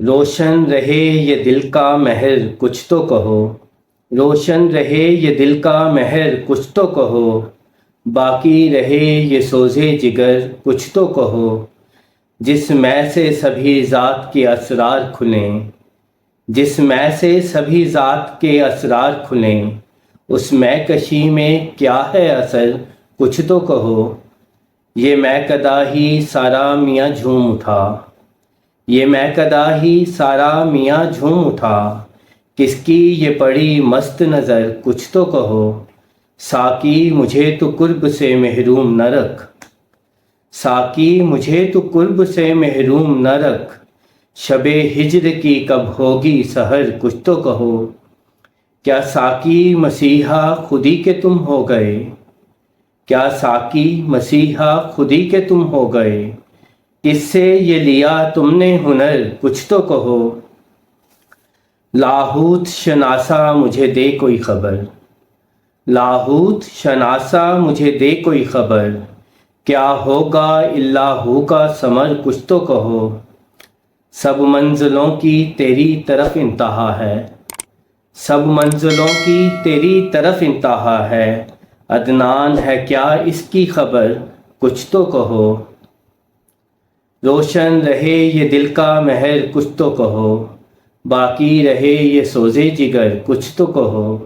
روشن رہے یہ دل کا مہر کچھ تو کہو، روشن رہے یہ دل کا مہر کچھ تو کہو، باقی رہے یہ سوزے جگر کچھ تو کہو، جس میں سے سبھی ذات کے اسرار کھلیں، جس میں سے سبھی ذات کے اسرار کھلیں، اس میں کشی میں کیا ہے اثر کچھ تو کہو، یہ میں کدا ہی سارا میاں جھوم اٹھا، یہ میں کدا ہی سارا میاں جھوم اٹھا، کس کی یہ پڑی مست نظر کچھ تو کہو، ساقی مجھے تو قرب سے محروم نہ رکھ، ساقی مجھے تو قرب سے محروم نہ رکھ، شب ہجر کی کب ہوگی سحر کچھ تو کہو، کیا ساقی مسیحا خودی کے تم ہو گئے، کیا ساقی مسیحا خودی کے تم ہو گئے، کس سے یہ لیا تم نے ہنر کچھ تو کہو، لاہوت شناسا مجھے دے کوئی خبر، لاہوت شناسا مجھے دے کوئی خبر، کیا ہوگا اللہ کا ثمر کچھ تو کہو، سب منزلوں کی تیری طرف انتہا ہے، سب منزلوں کی تیری طرف انتہا ہے، عدنان ہے کیا اس کی خبر کچھ تو کہو، روشن رہے یہ دل کا مہر کچھ تو کہو، باقی رہے یہ سوزے جگر کچھ تو کہو۔